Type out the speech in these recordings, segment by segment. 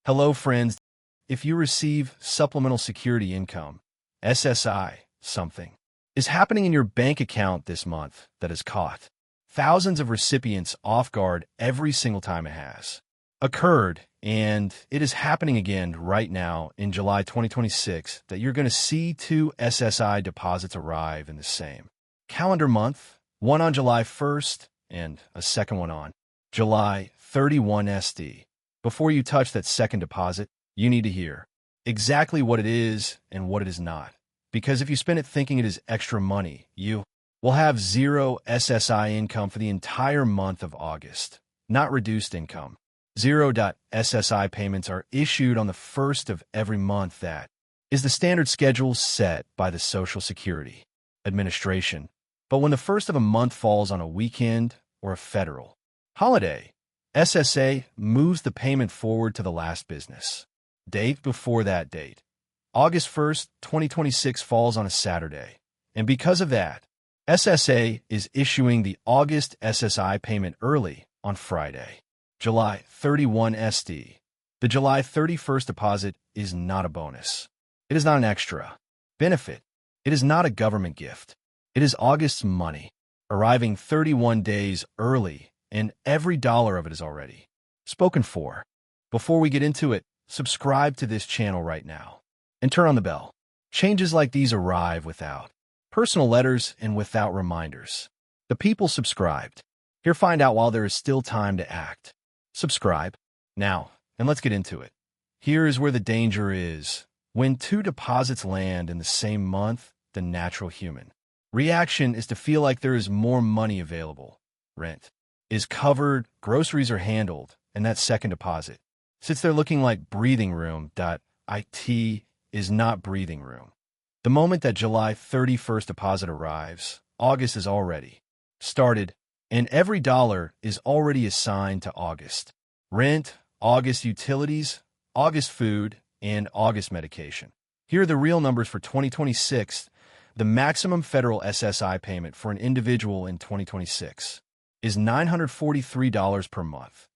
Hello, friends. If you receive supplemental security income, SSI, something is happening in your bank account this month that has caught thousands of recipients off guard every single time it has occurred, and it is happening again right now in July 2026 that you're going to see two SSI deposits arrive in the same calendar month, one on July 1st and a second one on July 31 SD. Before you touch that second deposit, you need to hear exactly what it is and what it is not. Because if you spend it thinking it is extra money, you will have zero SSI income for the entire month of August, not reduced income. Zero SSI payments are issued on the first of every month. That is the standard schedule set by the Social Security Administration. But when the first of a month falls on a weekend or a federal holiday, SSA moves the payment forward to the last business date before that date. August 1st, 2026 falls on a Saturday. And because of that, SSA is issuing the August SSI payment early on Friday, July 31 SD. The July 31st deposit is not a bonus. It is not an extra benefit. It is not a government gift. It is August's money, arriving 31 days early, and every dollar of it is already spoken for. Before we get into it, subscribe to this channel right now and turn on the bell. Changes like these arrive without personal letters and without reminders. The people subscribed. Here, find out while there is still time to act. Subscribe now, and let's get into it. Here is where the danger is. When two deposits land in the same month, the natural human reaction is to feel like there is more money available. Rent is covered, groceries are handled, and that second deposit sits there looking like breathing room. It is not breathing room. The moment that July 31st deposit arrives, August is already started, and every dollar is already assigned to August. Rent, August utilities, August food, and August medication. Here are the real numbers for 2026. The maximum federal SSI payment for an individual in 2026 is $943 per month.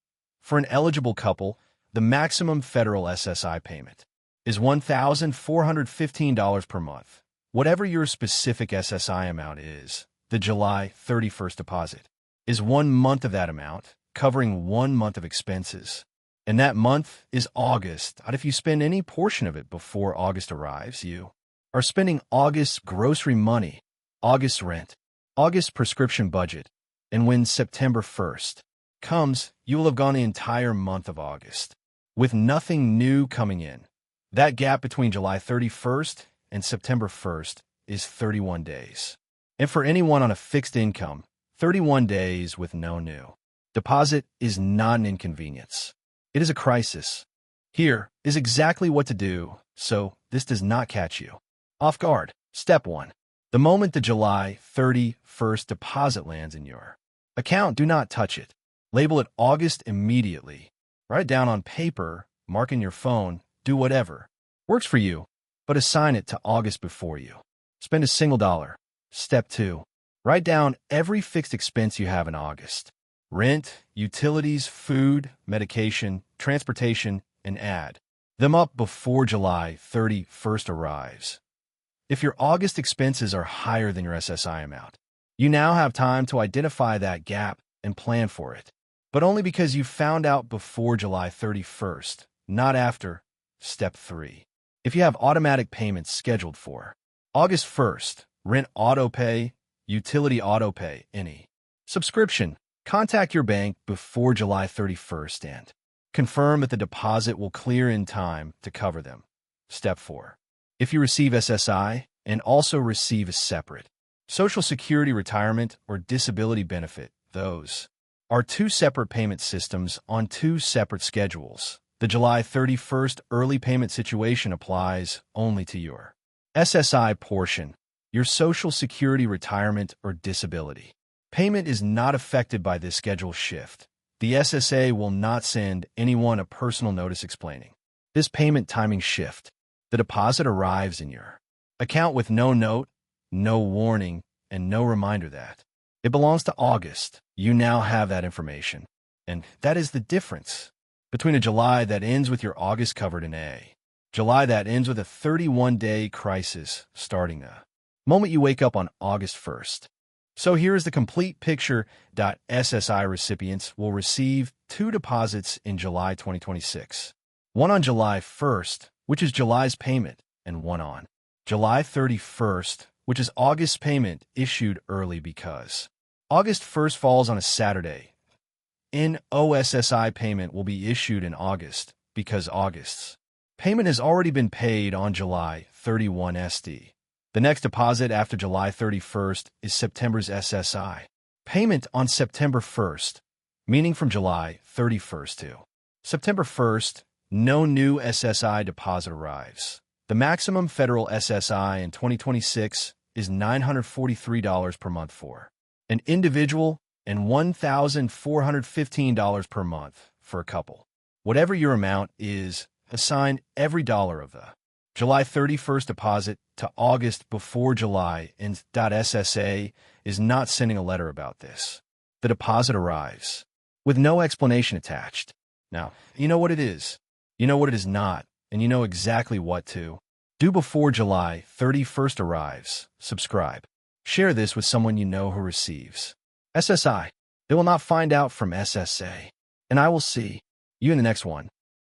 For an eligible couple, the maximum federal SSI payment is $1,415 per month. Whatever your specific SSI amount is, the July 31st deposit is 1 month of that amount, covering 1 month of expenses. And that month is August. If you spend any portion of it before August arrives, you are spending August's grocery money, August's rent, August's prescription budget. And when September 1st comes, you will have gone the entire month of August with nothing new coming in. That gap between July 31st and September 1st is 31 days. And for anyone on a fixed income, 31 days with no new deposit is not an inconvenience. It is a crisis. Here is exactly what to do so this does not catch you off guard. Step 1. The moment the July 31st deposit lands in your account, do not touch it. Label it August immediately. Write it down on paper, mark in your phone, do whatever works for you, but assign it to August before you spend a single dollar. Step 2. Write down every fixed expense you have in August. Rent, utilities, food, medication, transportation, and add them up before July 31st arrives. If your August expenses are higher than your SSI amount, you now have time to identify that gap and plan for it, but only because you found out before July 31st, not after. Step 3. If you have automatic payments scheduled for August 1st, rent autopay, utility autopay, any subscription, contact your bank before July 31st and confirm that the deposit will clear in time to cover them. Step 4. If you receive SSI and also receive a separate Social Security retirement or disability benefit, those are two separate payment systems on two separate schedules. The July 31st early payment situation applies only to your SSI portion. Your Social Security retirement or disability payment is not affected by this schedule shift. The SSA will not send anyone a personal notice explaining this payment timing shift. The deposit arrives in your account with no note, no warning, and no reminder that it belongs to August. You now have that information, and that is the difference. between a July that ends with your August covered in A. July that ends with a 31-day crisis starting the moment you wake up on August 1st. So here is the complete picture. SSI recipients will receive 2 deposits in July 2026. One on July 1st, which is July's payment, and one on July 31st, which is August's payment issued early because August 1st falls on a Saturday. An OSSI payment will be issued in August because August's payment has already been paid on July 31 SD. The next deposit after July 31st is September's SSI payment on September 1st, meaning from July 31st to September 1st, no new SSI deposit arrives. The maximum federal SSI in 2026 is $943 per month for an individual and $1,415 per month for a couple. Whatever your amount is, assign every dollar of the July 31st deposit to August before July, and SSA is not sending a letter about this. The deposit arrives with no explanation attached. Now, you know what it is, you know what it is not, and you know exactly what to do before July 31st arrives. Subscribe. Share this with someone you know who receives SSI. They will not find out from SSA. And I will see you in the next one.